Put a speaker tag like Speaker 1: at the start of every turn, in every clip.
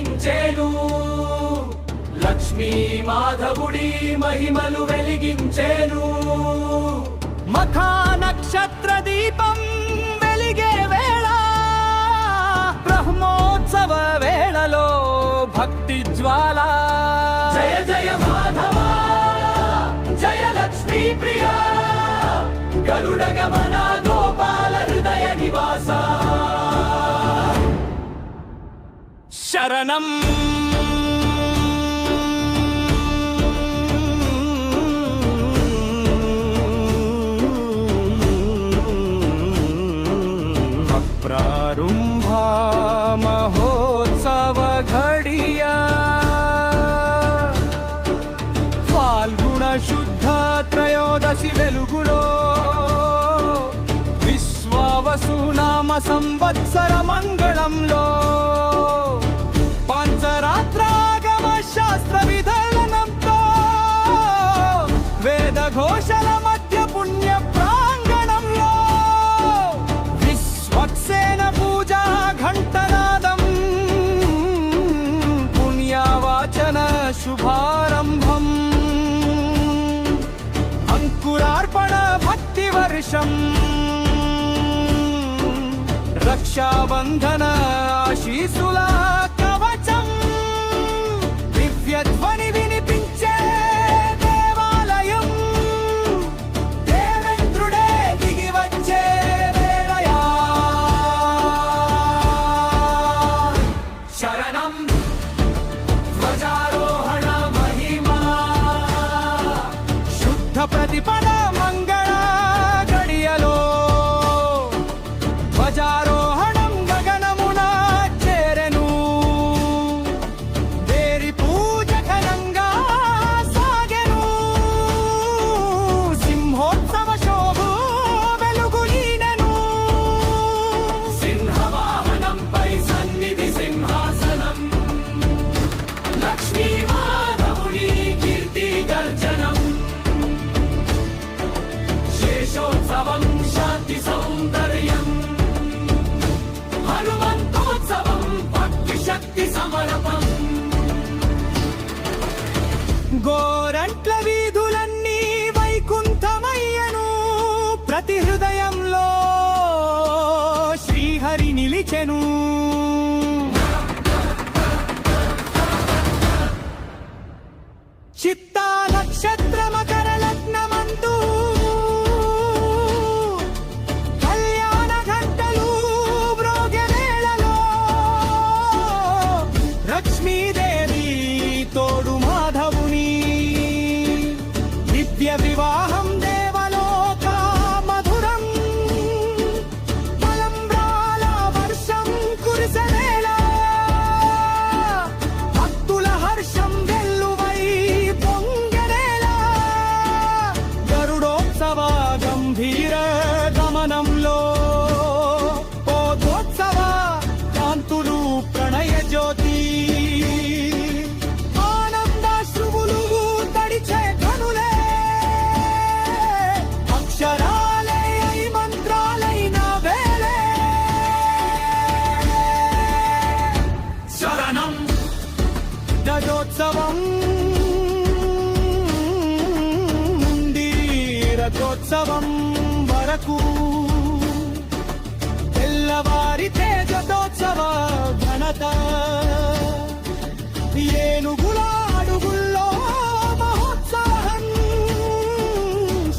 Speaker 1: కనిపించేను లక్ష్మీ మాధవుడి మహిమలు వెలిగించేను
Speaker 2: మఖా నక్షత్ర దీపం వెలిగే వేళ బ్రహ్మోత్సవ వేళలో భక్తి జ్వాల
Speaker 1: జయ జయ మాధవ జయ లక్ష్మీ ప్రియ గరుడ గమన గోపాల హృదయ నివాస
Speaker 2: శరణం ప్రారంభా మహోత్సవ ఘడియా ఫాల్గుణ శుద్ధ త్రయోదశి వెలుగులో విశ్వావసునామ సంవత్సర మంగళంలో పంచరాత్రాగమ శాస్త్ర విధలనంతో వేద ఘోషల మధ్య పుణ్య ప్రాంగణంలో విశ్వక్సేన పూజా ఘంటనాదం పుణ్యవాచన శుభారంభం అంకురార్పణ భక్తి వర్షం రక్షాబంధన ఆశీసుల కవచం దివ్యధ్వని వినిపించే దేవాలయం దేవేంద్రుడే దిగి వచ్చే వేళయా
Speaker 1: శరణం ధ్వజారోహణ మహిమా
Speaker 2: శుద్ధ ప్రతిపద మంగళ గడియలో ధ్వజారోహణం గగనమున చేరెను దేరి పూజ ఘనంగా సాగెను సింహోత్సవ శోభు వెలుగులీనెను
Speaker 1: సింహవాహనంపై సన్నిధి సింహాసనం లక్ష్మీ మాధవుని కీర్తి గర్జనం శేషోత్సవం శాంతి సౌందర్యం హనుమంతోత్సవం భక్తి శక్తి సమర్పం
Speaker 2: గోరంట్ల వీధులన్నీ వైకుంఠమయ్యను ప్రతి హృదయంలో శ్రీహరి నిలిచెను చిత్తా నక్షత్ర మకర లగ్నమందు కళ్యాణ ఘంటలు మ్రోగే వేళలో లక్ష్మీదేవి తోడు మాధవుని దివ్య వివాహం దేవలోక మధురం తలంబ్రాల వర్షం కురిసెనేల భక్తుల హర్షం వెల్లువై పొంగనేల గరుడోత్సవ గంభీర గమనంలో పోతోత్సవ కాంతులు ప్రణయ జ్యోతి ఆనందాశ్రువులు తడిచే కనులే అక్షరాలే మంత్రాలైన వేలే
Speaker 1: శరణం
Speaker 2: రథోత్సవం రథోత్సవం వరకు తెల్లవారి తేజతోత్సవ ఘనత ఏనుగుల అడుగుల్లో మహోత్సవం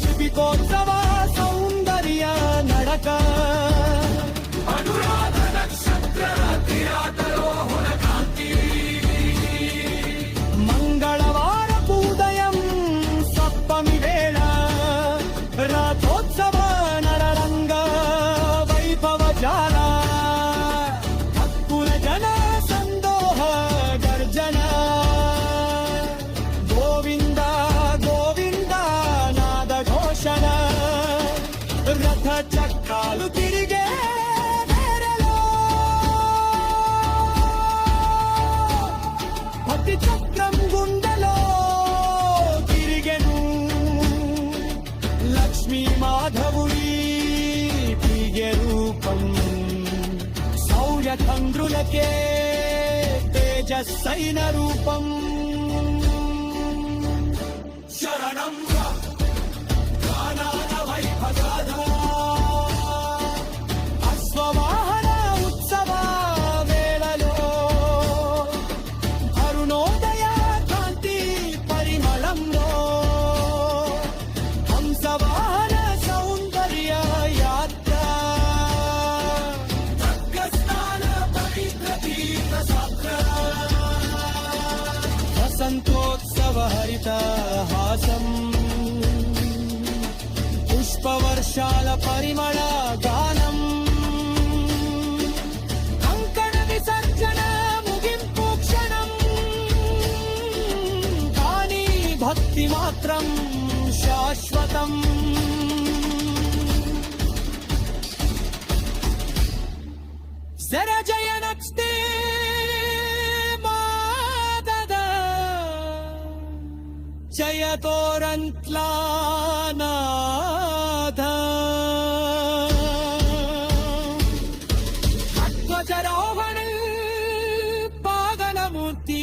Speaker 2: శిబికోత్సవ సౌందర్య నడక
Speaker 1: అనురాధ నక్షత్ర కిరాతరోహణ కాంతి
Speaker 2: మంగళవారపు ఉదయం సప్తమి వేళ రథోత్సవ నరరంగ వైభవ జాల భక్తుల జన సందోహ గర్జన గోవింద గోవింద నాద ఘోషణ రథ చక్రాలు తిరిగే వేళలో భక్తి చక్రం గుండెలో తిరిగెను లక్ష్మీ మాధవుడి దివ్య రూపం సౌర్యచంద్రులకే తేజ తేజస్సైన రూపం
Speaker 1: శరణం గానాల వైభగాధ
Speaker 2: అశ్వవాహన ఉత్సవ వేళలో అరుణోదయ కాంతి పరిమళంలో హంసవాహన సౌందర్య యాత్ర
Speaker 1: స్నాన పవిత్ర తీర్థ సాత్ర
Speaker 2: వసంతోత్సవ హరిత హాసం పుష్పవర్షాల పరిమళ గానం కంకణ విసర్జన ముగింపు క్షణం కానీ భక్తి మాత్రం శాశ్వతం జయనక్స్తే మాదద జయతోరంత్లానాథ అధ్వజరోహణ పాగలమూర్తి